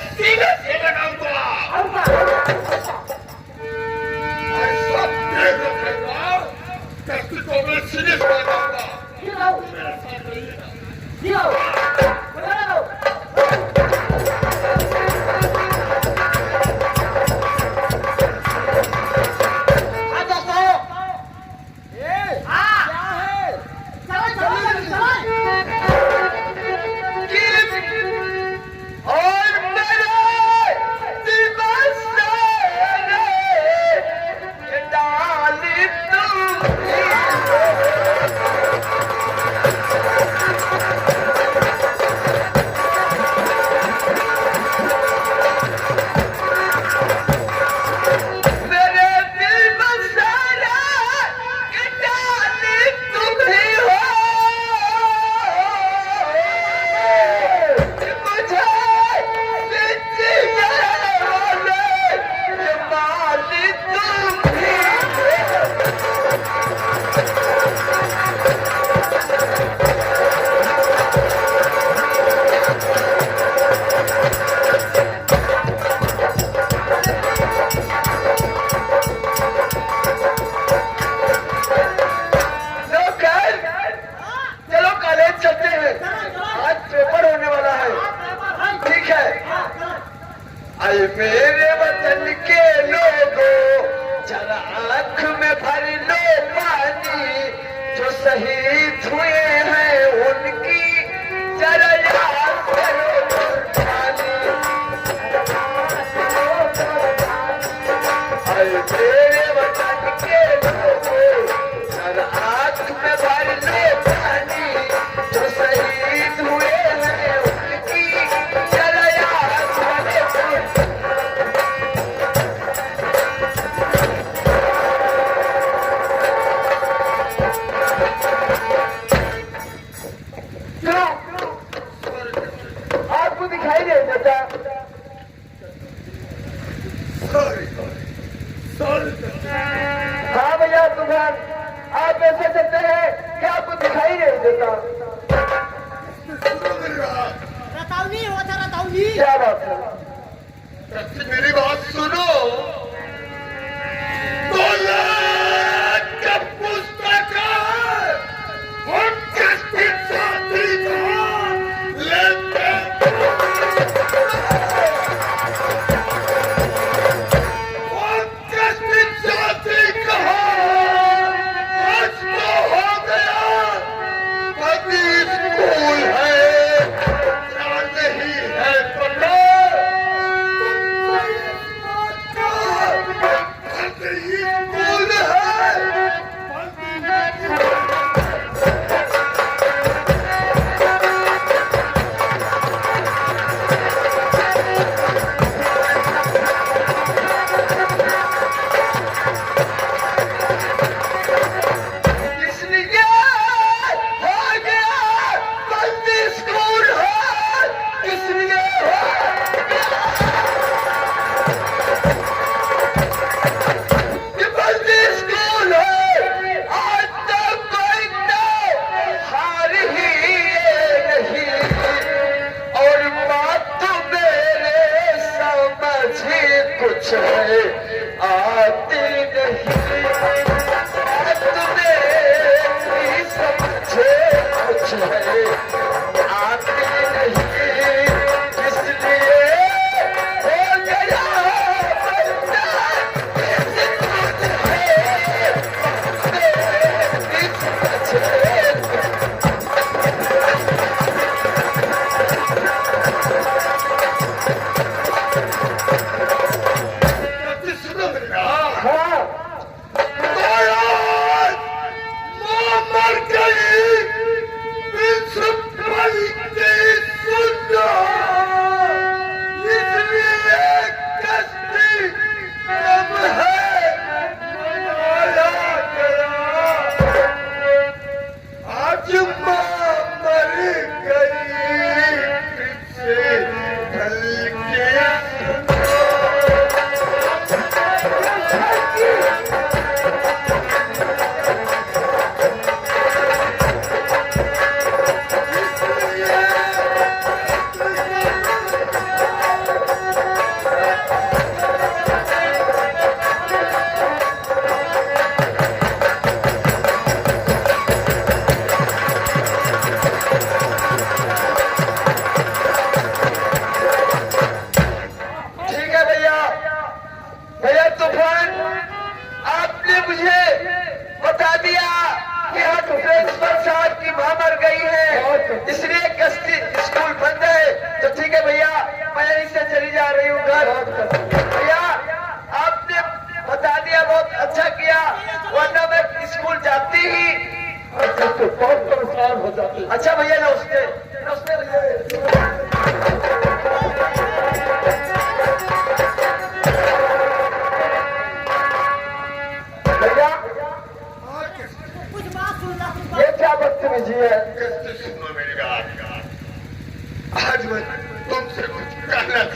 सीधे सीधे लगाऊंगा और सब देख रखेगा कैसे को मैं सीधे लगाऊंगा मेरे साथ रहिएगा मेरे वतन के लोगों जरा आंख में भर लो पानी जो शहीद हुए हैं उनकी जरा याद करो कुर्बानी मेरे वतन के लोगों जरा आंख में भर लो पानी जो शहीद हुए हैं उनकी जरा याद करो हाँ भैया तूफान आप ऐसे चलते हैं कि आपको दिखाई नहीं देता रतावनी हो था रतावनी क्या बात है मेरी बात सुनो पुस्तक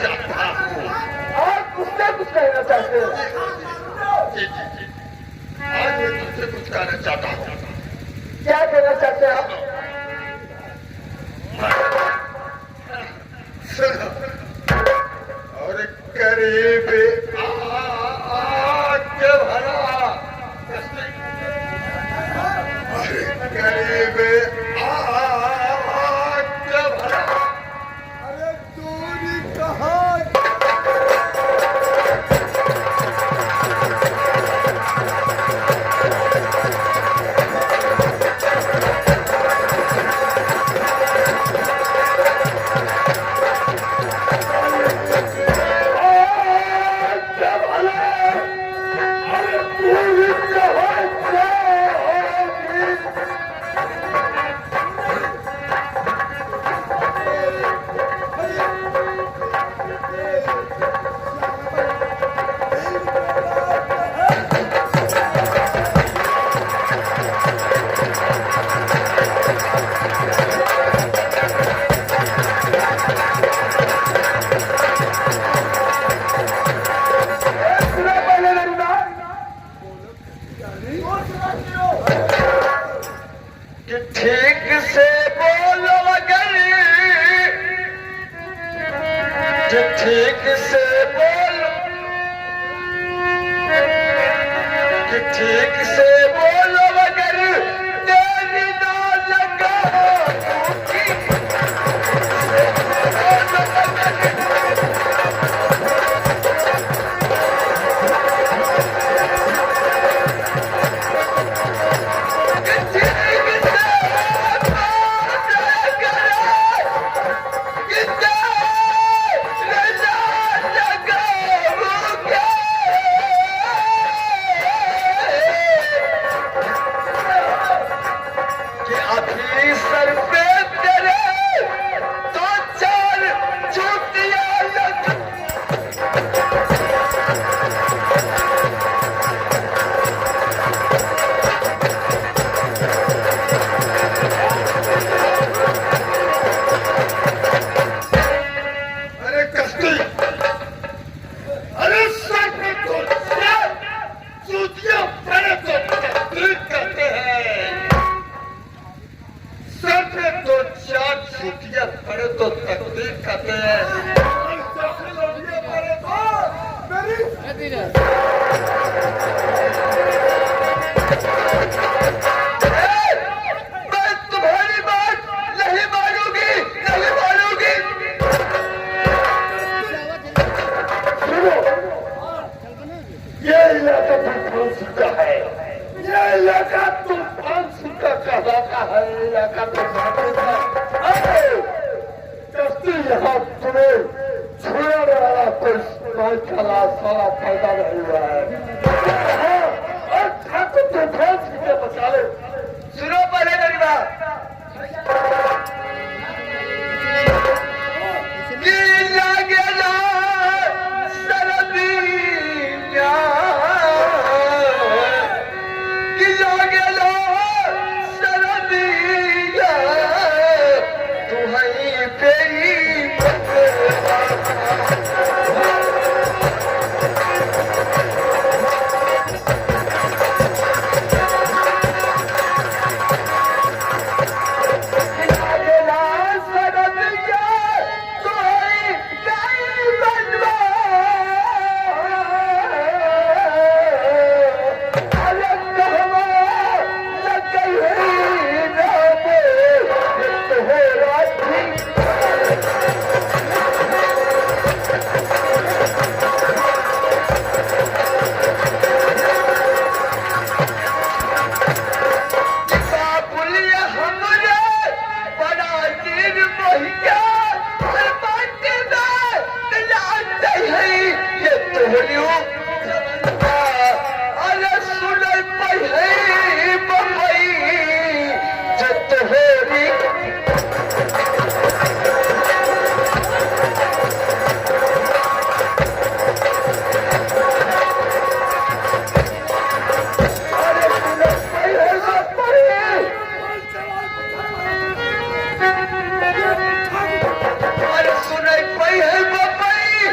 चाहता हूँ। आप मुझसे कुछ कहना चाहते हैं? जी जी जी, आज मैं तुमसे कुछ कहना चाहता हूँ। क्या कहना चाहते हैं आप? सुनो, और करीब आके भरा, अरे करीब आके भरा। अरे दूरी कहाँ? सुना पहले मेरी बात कि ठीक से बोलो अगर, कि ठीक से बोलो, कि ठीक से बोलो अगर तेरी ना लगा सर पे तेरे दो चार चुटिया लग अरे कश्ती, अरे सर पे तो चूतिया पड़े तो तकलीफ कहते हैं। सर पे तो चार चूतिया पड़े तो तकलीफ कहते हैं। मैं तुम्हारी बात नहीं मानूंगी, नहीं मानूंगी। सुनो, ये इलाका तूफान सिक्का है, ये इलाका तूफान सिक्का कहलाता है, इलाका तूफान सिक्का है। कश्ती यहाँ तुम्हें छुड़ाने वाला कोई चला सारा पैदा नहीं हुआ है। और ठाकुर तूफान सिक्के बचा ले। सुनो पहले मेरी बात कि लागेला सरदिया, कि लागेला सरदिया, तुम्हारी पेरी लागेला सरदिया, तुम्हारी पेरी बनवा। अरे कहवा लग गई रामे, तोहरा ठीक बाबुलिया हमरे बड़ा दिन महिया, हर बात में लाते हैं ये तोहरियो जवनवा। अरे सुनल पहले बम्बई जो तोहरी अरे सुनल पहले बम्बई, अरे सुनल पहले बम्बई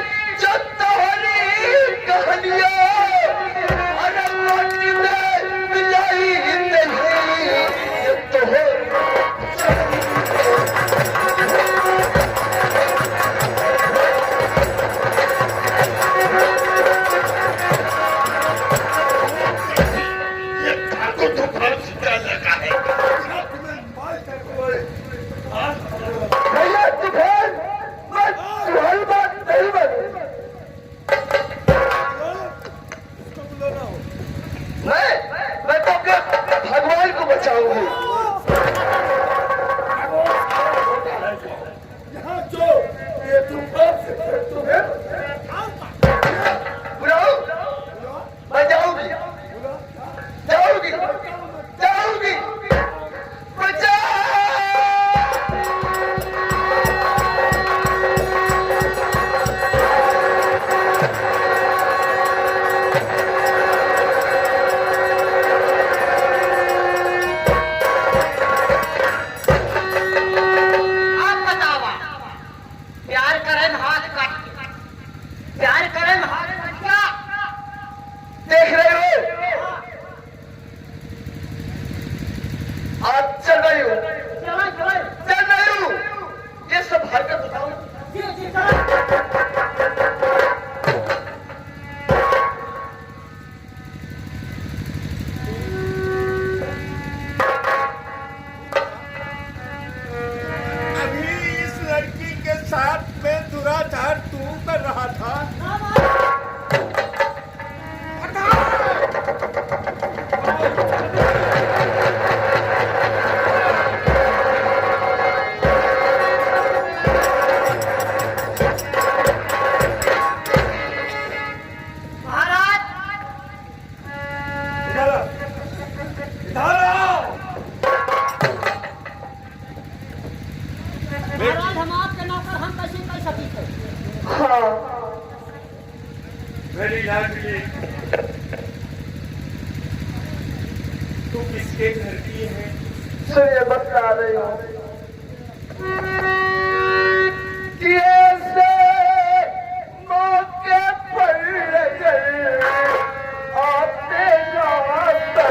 करे महाराज भैया। देख रहे हो आज चल रही हूँ, चल रही हूँ, ये सब हरकत बताओ। अभी इस लड़की के साथ में दुराचार तू कर रहा था। महाराज हम आपके नौकर, हम कैसे कर सकते थे? हाँ मेरी लाडली, तू किसके घर की है? सुनिए बता रही हूँ कि ऐसे मौके पर अगर आते जाते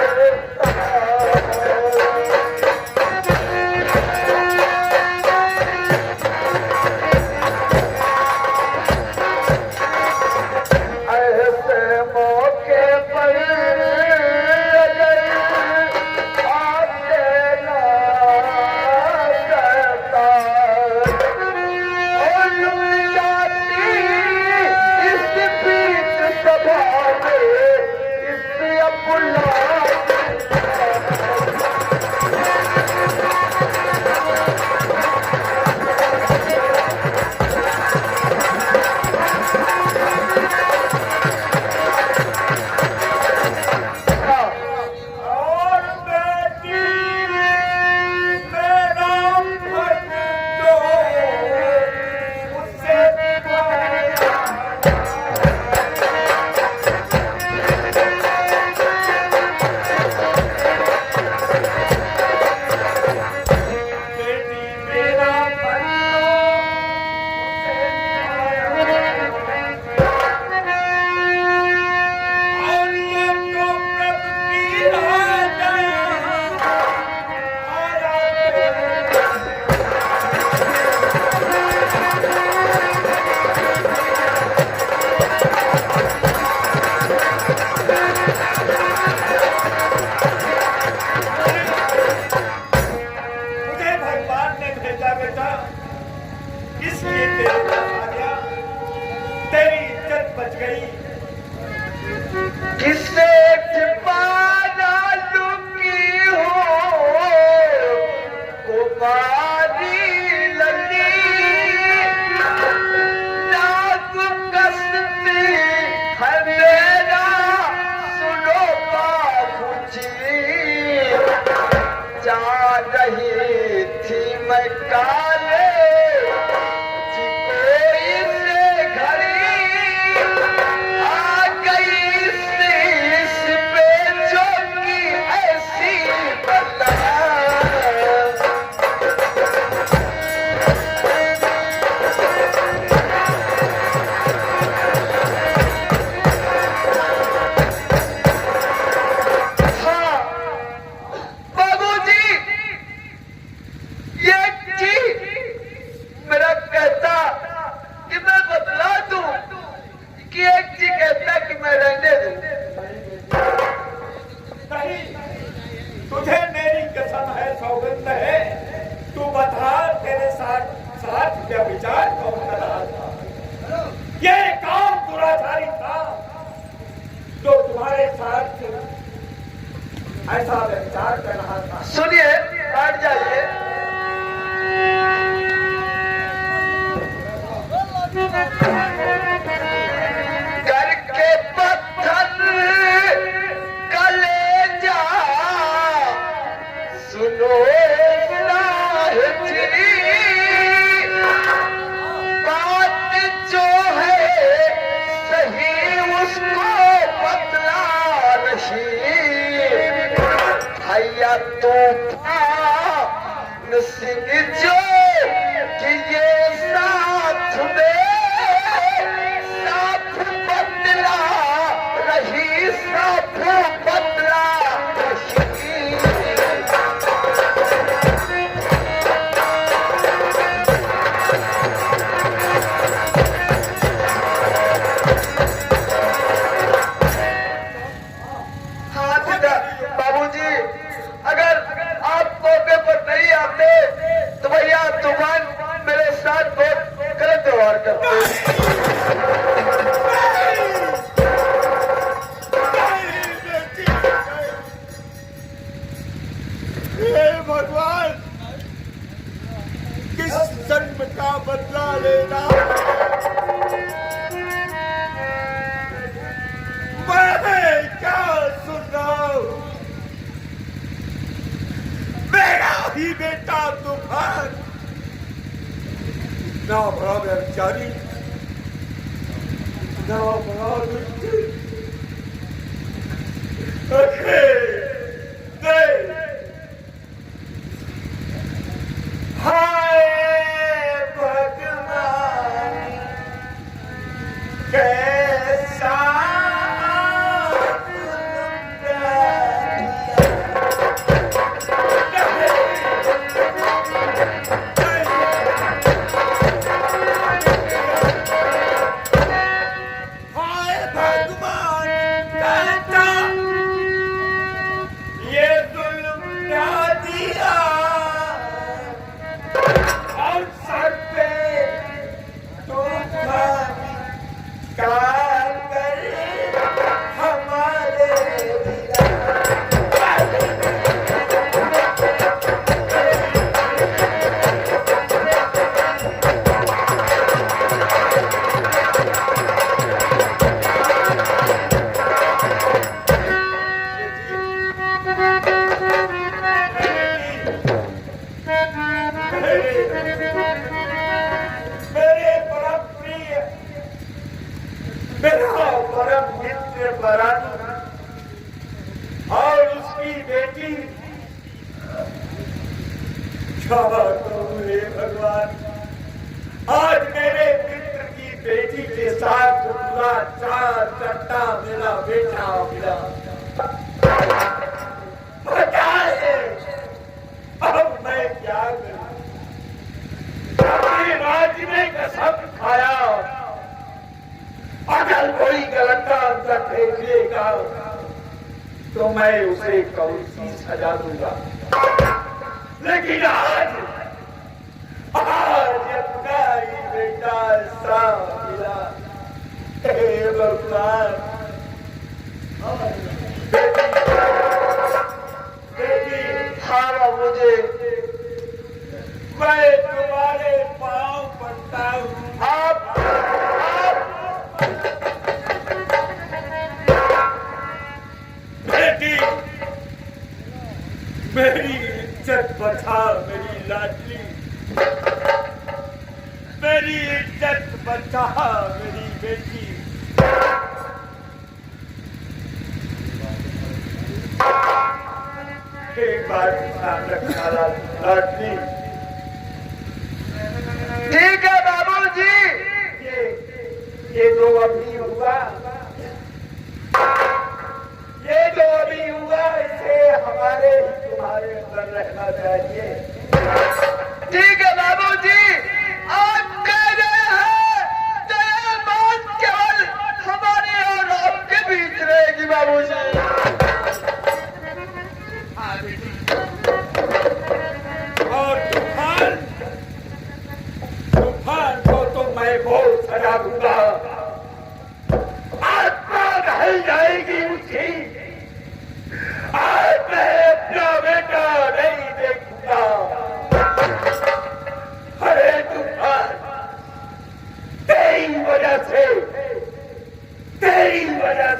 ऐसे मौके पर अगर आते ना करता और लुट जाती इस बीच सभा में इस अब्दुल्ला और बेटी मेरा भक्त तो उससे बेटी मेरा और ये तो प्रभु की राजा मुझे भगवान ने भेजा बेटा, इसलिए तेरे पास आ गया। तेरी इज्जत बच गई। किसे छिपाना लुकी हो कुमारी लली नाक कसती है मेरा सुनो बाबूजी जा रही थी मैं काले चिकोई से घड़ी आ गई शीश पे चौकी ऐसी बता हाँ बाबूजी ये जी मेरा कहता कि मैं बतला दूं कि एक जी कहता कि मैं रहने दूं। नहीं, तुझे मेरी कसम है, सौगंध है, तू बता तेरे साथ साथ क्या विचार कौन कर रहा था? ये काम दुराचारी था जो तुम्हारे साथ ऐसा विचार कर रहा था। सुनिए बैठ जाइए। घर के पत्थर कलेजा सुनो साहिब जी बात जो है सही उसको बदला नहीं भैया तूफान सिंह जो कि ये साथ में साथ इतना बड़ा व्यभिचारी, इतना बड़ा दुष्ट, हाय भगवान कैसा और उसकी बेटी, क्षमा करो हे भगवान, आज मेरे मित्र की बेटी के साथ पूरा चार चट्टा मेरा बेटा मिला। बताए अब मैं क्या करूं? अपने राज्य में कसम खाया, अगर कोई गलत काम तक देखेगा तो मैं उसे कौन सी सजा दूंगा। लेकिन आज अपना ही बेटा साफ मिला। हे भगवान, बेटी खाना मुझे, मैं तुम्हारे पांव पड़ता हूँ। आप बेटी, मेरी इज्जत बचा मेरी लाडली, मेरी इज्जत बचा मेरी बेटी। एक बार ध्यान रखना लाडली। ठीक है बाबूजी। ये जो अभी हुआ, ये जो अभी हुआ, इसे हमारे ही तुम्हारे अंदर रहना चाहिए। ठीक है बाबूजी, आप कह रहे हैं तो ये बात केवल हमारे और आपके बीच रहेगी बाबूजी। और तूफान को तो मैं बहुत सजा दूंगा। आत्मा ढल जाएगी उसकी। आज मैं अपना बेटा नहीं देखूंगा। अरे तूफान, तेरी वजह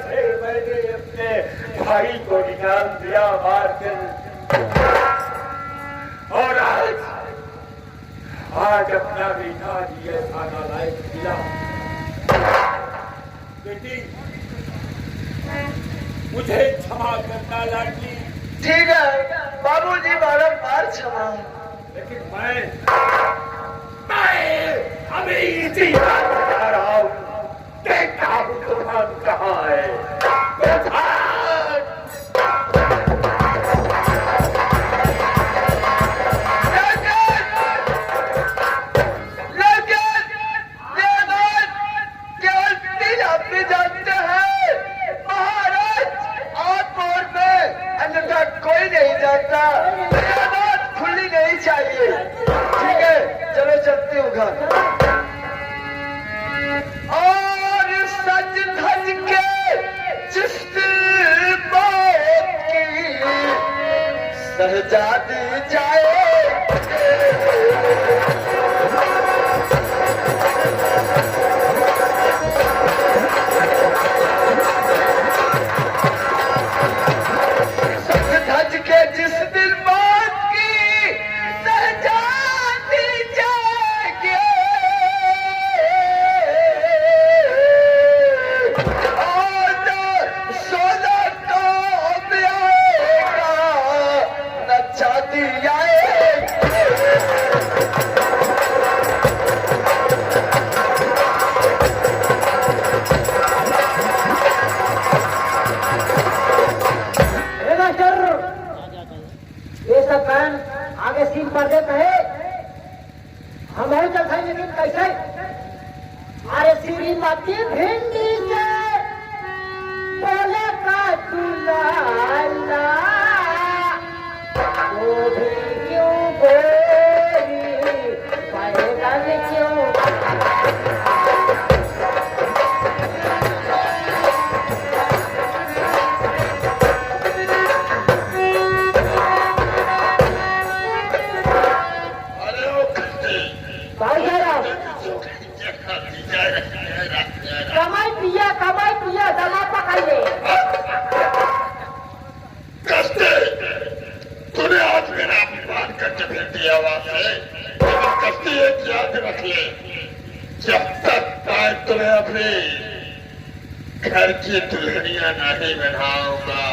से मैंने अपने भाई को निकाल दिया मार कर। और आज अपना बेटा भी ऐसा नालायक मिला। बेटी, मुझे क्षमा करना लाडली। ठीक है बाबूजी, बारंबार क्षमा। लेकिन मैं अभी इसी बात बता रहा हूँ। देखता हूँ तूफान कहाँ है। तूफान! कोई नहीं जानता, ये बात खुली नहीं चाहिए। ठीक है, चलो चलती हूँ घर। और सज धज के जिस मौत की सहजा दी जाए, जिस दिन मौत की सजा दी जाएगी, पिया कमाई पिया दमा पकाइए। कष्टे तूने आज मेरा अपमान करके फिर दिया वहां से, लेकिन कष्टे एक याद रख ले, जब तक मैं तुम्हें अपने घर की दुल्हनियां नहीं बनाऊंगा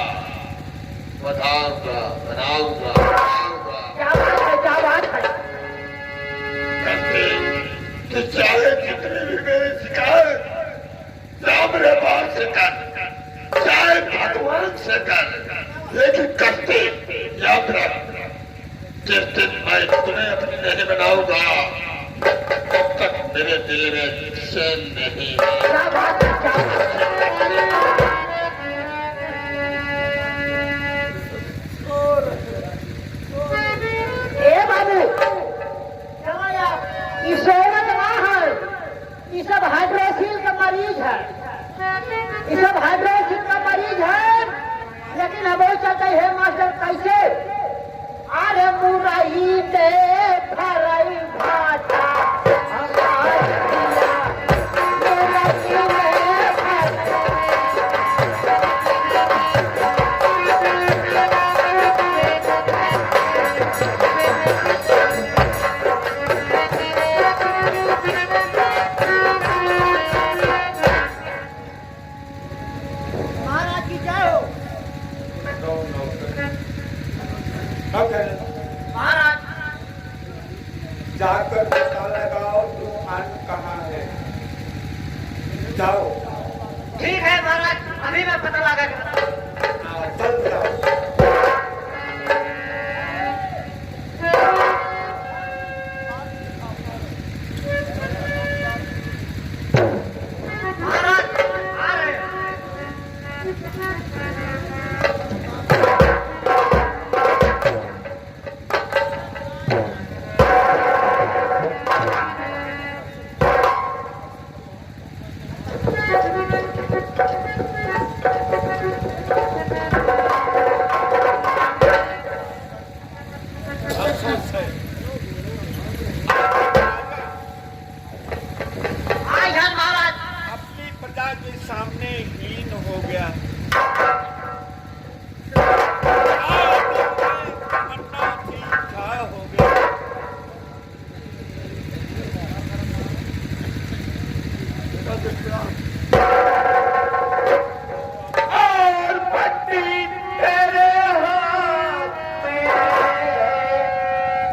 बनाऊंगा बनाऊंगा बनाऊंगा। क्या बात है, क्या बात है? कष्टे कि चाहे जितनी भी मेरी शिकायत चाहे मेरे बाप से कर, चाहे भगवान से कर, लेकिन कष्टे याद रख, जिस दिन मैं तुम्हें अपनी नहीं बनाऊंगा तब तक मेरे दिल में चैन नहीं। क्या बात है, क्या बात है? ए बाबू, क्या यार, इस औरत ना है, ये सब हाइड्रोसिल का मरीज है, ये सब हाइड्रोसिल का मरीज है। लेकिन अब वो चलते है मास्टर कैसे? अरे मुरई दे भरई भाटा, हमार दिया, मुरई दे भरई। महाराज की जय हो। महाराज जाकर पता लगाओ तूफान कहाँ है। जाओ। ठीक है महाराज, अभी मैं पता लगा के चल जाओ। महाराज आ रहे हैं। आई है महाराज। अपनी प्रजा के सामने हीन हो गया। तमन्ना थी क्या हो गया। और पट्टी तेरे हाथ में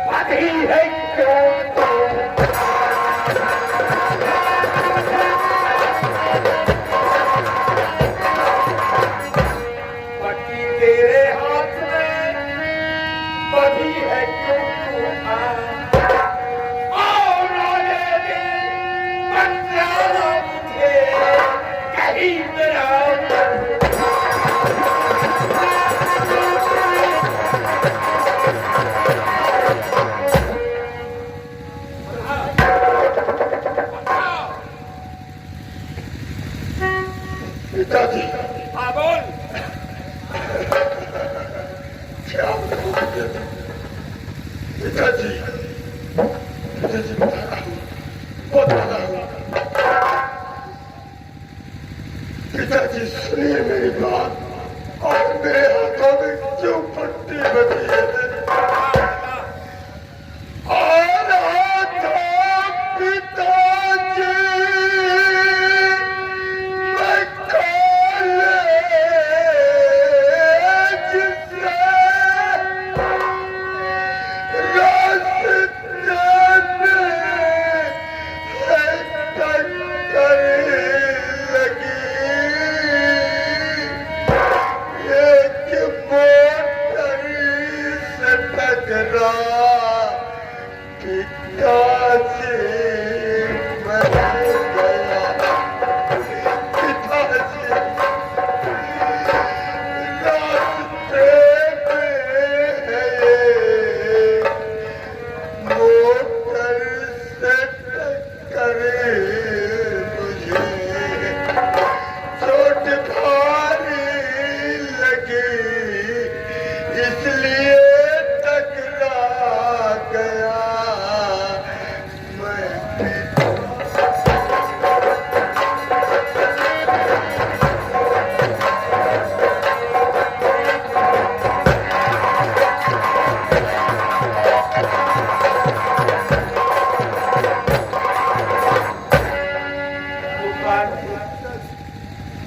बंधी है क्यों तो। पट्टी तेरे हाथ में बंधी है क्यों तू और आगे दिन बंजारा मुझे कहीं मेरा। पिताजी हाँ बोल। क्या पिताजी पिताजी बता रहा हूँ पिताजी सुनिए मेरी बात। और मेरे हाथों में क्यों पट्टी बनी है और हाथों पिताजी मैं कॉलेज से रास्ते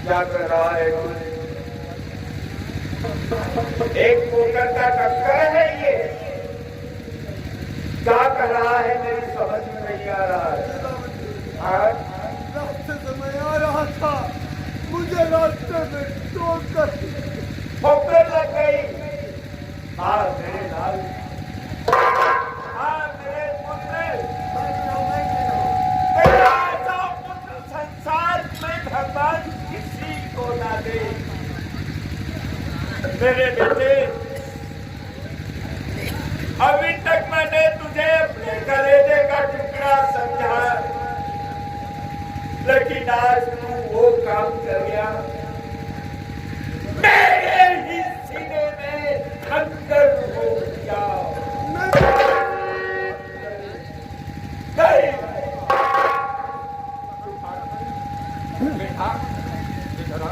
क्या कर रहा है तू? एक मोटर का टक्कर है ये, क्या कर रहा है मेरी समझ में नहीं आ रहा है। रास्ते से मैं आ रहा था, मुझे रास्ते में ठोकर लग गई। हाँ मेरे लाल, हाँ मेरे पुत्र, तेरा ऐसा पुत्र संसार में भगवान किसी को ना दे। मेरे बेटे, अभी तक मैंने तुझे अपने कलेजे का टुकड़ा समझा, लेकिन आज तू वो काम कर गया, मेरे ही सीने में खंजर हो गया। नहीं, बेटा, इधर आ,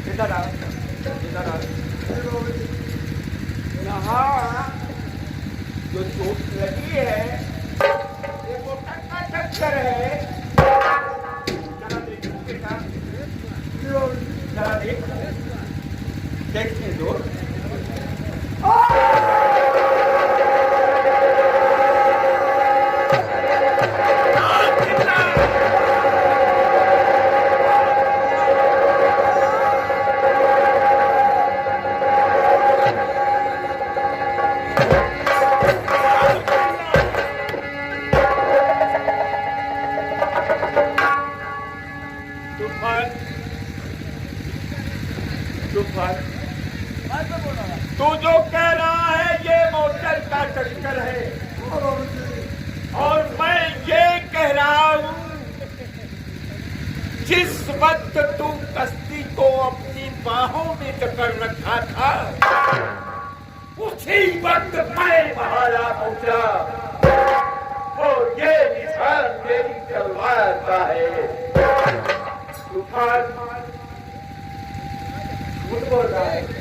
इधर आ। यहाँ जो चोट लगी है, ये मोटर का टक्कर है। जरा देखो बेटा, जरा देखने दो। तू जो कह रहा है ये मोटर का टक्कर है, और मैं ये कह रहा हूं, जिस वक्त तू कश्ती को अपनी बाहों में पकड़ रखा था, उसी वक्त मैं वहां पहुंचा, और ये निशान मेरी तलवार का है। तूफान झूठ बोल रहा है।